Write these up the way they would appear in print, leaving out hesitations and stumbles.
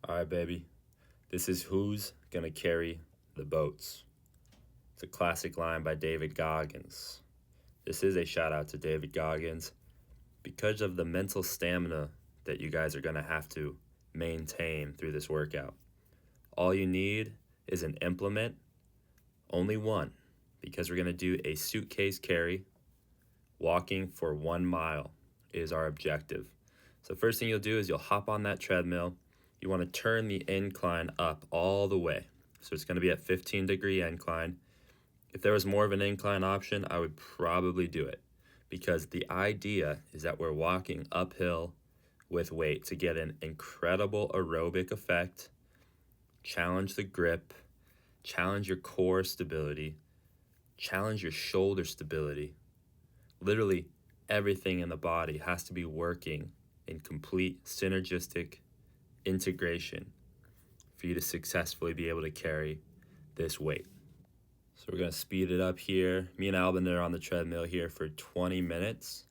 All right, baby. This is Who's Gonna Carry the Boats. It's a classic line by David Goggins. This is a shout out to David Goggins because of the mental stamina that you guys are gonna have to maintain through this workout. All you need is an implement, only one, because we're gonna do a suitcase carry. Walking for 1 mile is our objective. So first thing you'll do is you'll hop on that treadmill. You want to turn the incline up all the way. So it's going to be at 15-degree incline. If there was more of an incline option, I would probably do it because the idea is that we're walking uphill with weight to get an incredible aerobic effect, challenge the grip, challenge your core stability, challenge your shoulder stability. Literally everything in the body has to be working in complete synergistic integration for you to successfully be able to carry this weight. So we're going to speed it up here. Me and Albin are on the treadmill here for 20 minutes.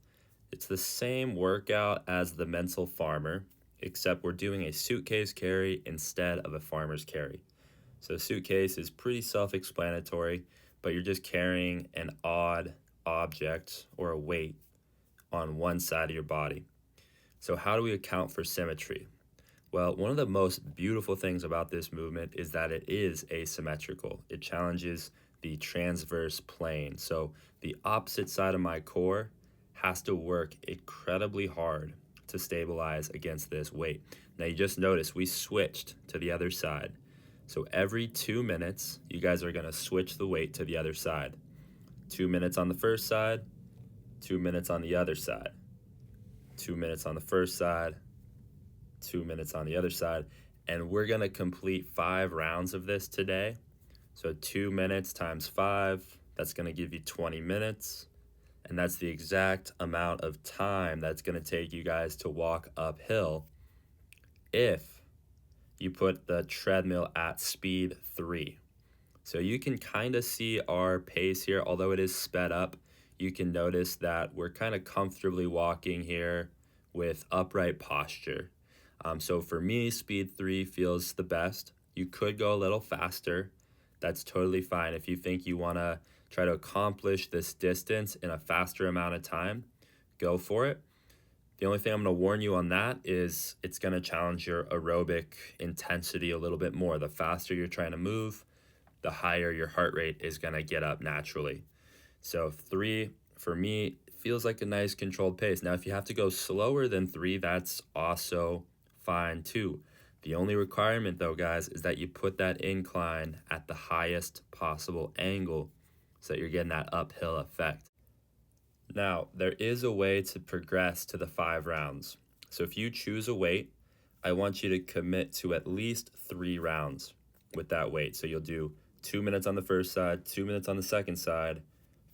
It's the same workout as the mental farmer, except we're doing a suitcase carry instead of a farmer's carry. So the suitcase is pretty self-explanatory, but you're just carrying an odd object or a weight on one side of your body. So how do we account for symmetry? Well, one of the most beautiful things about this movement is that it is asymmetrical. It challenges the transverse plane. So the opposite side of my core has to work incredibly hard to stabilize against this weight. Now you just notice we switched to the other side. So every 2 minutes, you guys are gonna switch the weight to the other side. 2 minutes on the first side, 2 minutes on the other side. 2 minutes on the first side, 2 minutes on the other side. And we're gonna complete 5 rounds of this today. So 2 minutes times 5, that's gonna give you 20 minutes. And that's the exact amount of time that's gonna take you guys to walk uphill if you put the treadmill at speed 3. So you can kind of see our pace here, although it is sped up. You can notice that we're kind of comfortably walking here with upright posture. So for me, speed 3 feels the best. You could go a little faster. That's totally fine. If you think you want to try to accomplish this distance in a faster amount of time, go for it. The only thing I'm going to warn you on that is it's going to challenge your aerobic intensity a little bit more. The faster you're trying to move, the higher your heart rate is going to get up naturally. So 3, for me, feels like a nice controlled pace. Now, if you have to go slower than 3, that's also fine too. The only requirement though, guys, is that you put that incline at the highest possible angle so that you're getting that uphill effect. Now, there is a way to progress to the 5 rounds. So if you choose a weight, I want you to commit to at least 3 rounds with that weight. So you'll do 2 minutes on the first side, 2 minutes on the second side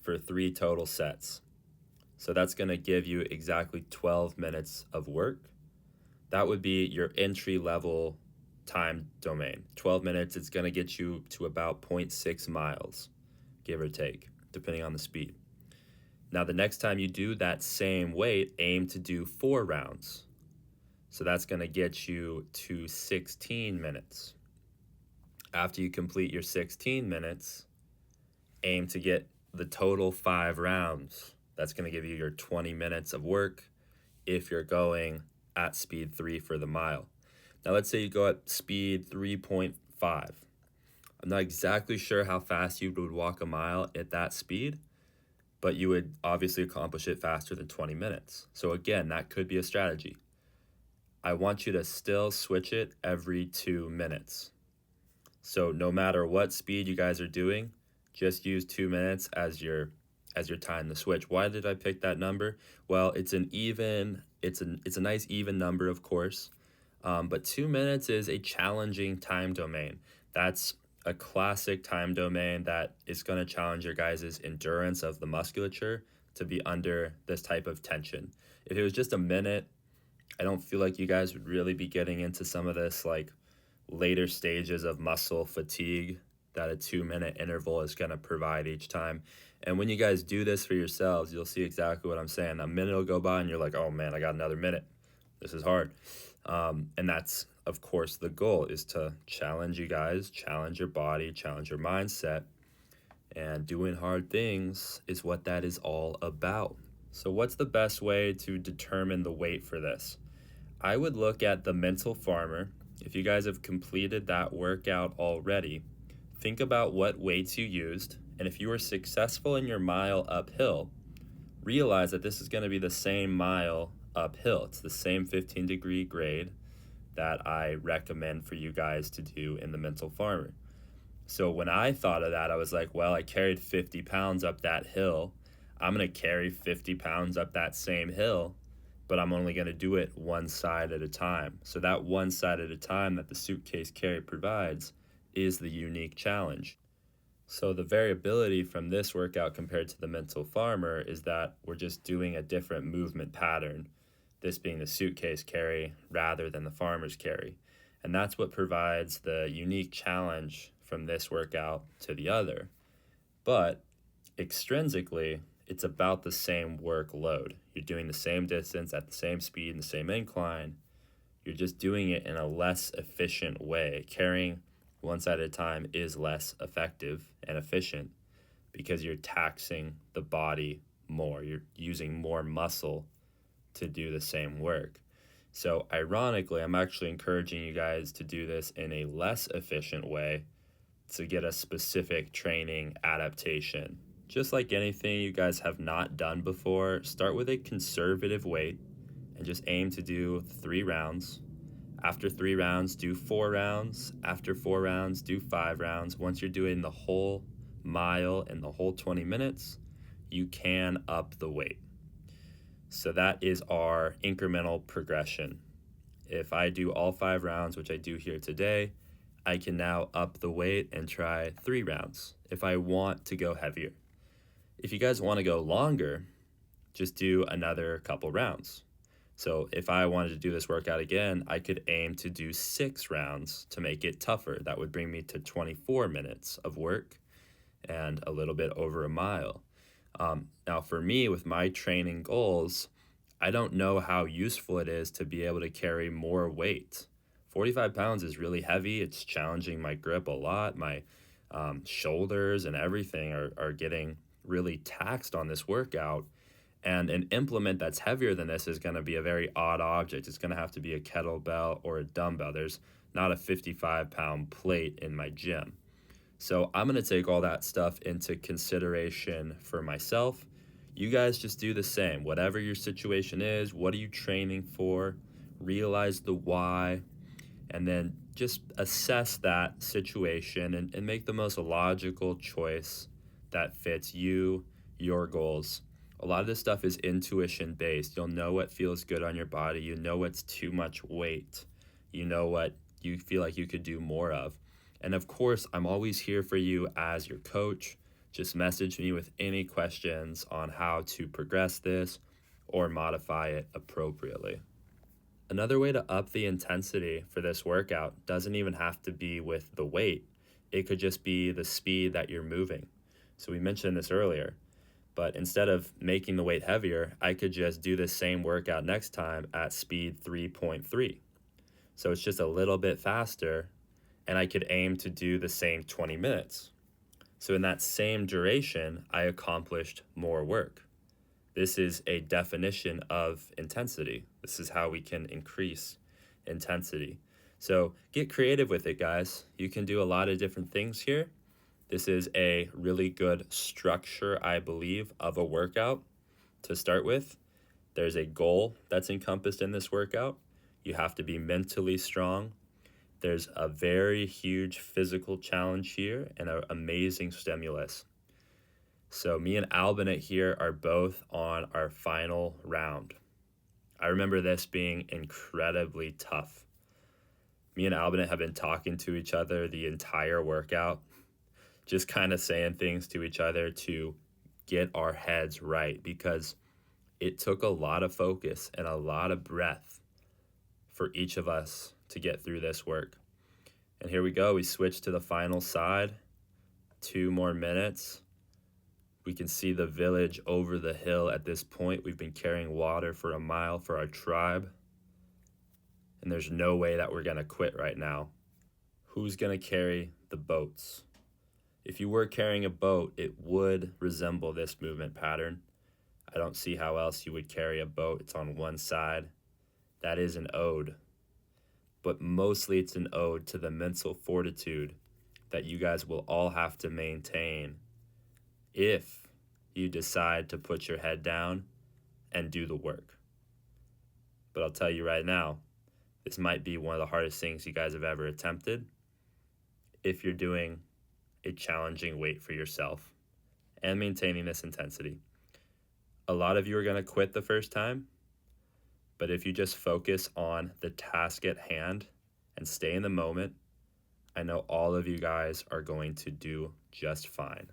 for 3 total sets. So that's going to give you exactly 12 minutes of work. That would be your entry level time domain. 12 minutes, it's going to get you to about 0.6 miles, give or take, depending on the speed. Now, the next time you do that same weight, aim to do 4 rounds. So that's going to get you to 16 minutes. After you complete your 16 minutes, aim to get the total 5 rounds. That's going to give you your 20 minutes of work if you're going at speed 3 for the mile. Now, let's say you go at speed 3.5. I'm not exactly sure how fast you would walk a mile at that speed, but you would obviously accomplish it faster than 20 minutes. So again, that could be a strategy. I want you to still switch it every 2 minutes. So no matter what speed you guys are doing, just use 2 minutes as your time to switch. Why did I pick that number? Well, it's a nice even number, of course, but 2 minutes is a challenging time domain. That's a classic time domain that is going to challenge your guys' endurance of the musculature to be under this type of tension. If it was just a minute, I don't feel like you guys would really be getting into some of this like later stages of muscle fatigue that a 2-minute interval is going to provide each time. And when you guys do this for yourselves, you'll see exactly what I'm saying. A minute will go by and you're like, oh man, I got another minute. This is hard. And that's, of course, the goal is to challenge you guys, challenge your body, challenge your mindset. And doing hard things is what that is all about. So what's the best way to determine the weight for this? I would look at the mental farmer. If you guys have completed that workout already, think about what weights you used. And if you were successful in your mile uphill, realize that this is going to be the same mile uphill. It's the same 15-degree grade that I recommend for you guys to do in the mental farmer. So when I thought of that, I was like, well, I carried 50 pounds up that hill. I'm going to carry 50 pounds up that same hill, but I'm only going to do it one side at a time. So that one side at a time that the suitcase carry provides is the unique challenge. So the variability from this workout compared to the mental farmer is that we're just doing a different movement pattern, this being the suitcase carry rather than the farmer's carry. And that's what provides the unique challenge from this workout to the other. But extrinsically, it's about the same workload. You're doing the same distance at the same speed and the same incline. You're just doing it in a less efficient way. Carrying one side at a time is less effective and efficient because you're taxing the body more. You're using more muscle to do the same work. So ironically, I'm actually encouraging you guys to do this in a less efficient way to get a specific training adaptation. Just like anything you guys have not done before, start with a conservative weight and just aim to do 3 rounds. After 3 rounds, do 4 rounds. After 4 rounds, do 5 rounds. Once you're doing the whole mile and the whole 20 minutes, you can up the weight. So that is our incremental progression. If I do all 5 rounds, which I do here today, I can now up the weight and try 3 rounds if I want to go heavier. If you guys want to go longer, just do another couple rounds. So if I wanted to do this workout again, I could aim to do 6 rounds to make it tougher. That would bring me to 24 minutes of work and a little bit over a mile. Now for me, with my training goals, I don't know how useful it is to be able to carry more weight. 45 pounds is really heavy. It's challenging my grip a lot. My shoulders and everything are getting really taxed on this workout. And an implement that's heavier than this is going to be a very odd object. It's going to have to be a kettlebell or a dumbbell. There's not a 55-pound plate in my gym. So I'm going to take all that stuff into consideration for myself. You guys just do the same. Whatever your situation is, what are you training for? Realize the why, and then just assess that situation and make the most logical choice that fits you, your goals. A lot of this stuff is intuition based. You'll know what feels good on your body. You know what's too much weight. You know what you feel like you could do more of. And of course, I'm always here for you as your coach. Just message me with any questions on how to progress this or modify it appropriately. Another way to up the intensity for this workout doesn't even have to be with the weight. It could just be the speed that you're moving. So we mentioned this earlier. But instead of making the weight heavier, I could just do the same workout next time at speed 3.3. So it's just a little bit faster, and I could aim to do the same 20 minutes. So in that same duration, I accomplished more work. This is a definition of intensity. This is how we can increase intensity. So get creative with it, guys. You can do a lot of different things here. This is a really good structure, I believe, of a workout to start with. There's a goal that's encompassed in this workout. You have to be mentally strong. There's a very huge physical challenge here and an amazing stimulus. So me and Albinette here are both on our final round. I remember this being incredibly tough. Me and Albinette have been talking to each other the entire workout, just kind of saying things to each other to get our heads right, because it took a lot of focus and a lot of breath for each of us to get through this work. And here we go. We switch to the final side. 2 more minutes. We can see the village over the hill at this point. We've been carrying water for a mile for our tribe. and there's no way that we're going to quit right now. Who's going to carry the boats? If you were carrying a boat, it would resemble this movement pattern. I don't see how else you would carry a boat. It's on one side. That is an ode. But mostly it's an ode to the mental fortitude that you guys will all have to maintain if you decide to put your head down and do the work. But I'll tell you right now, this might be one of the hardest things you guys have ever attempted if you're doing a challenging weight for yourself and maintaining this intensity. A lot of you are going to quit the first time, but if you just focus on the task at hand and stay in the moment, I know all of you guys are going to do just fine.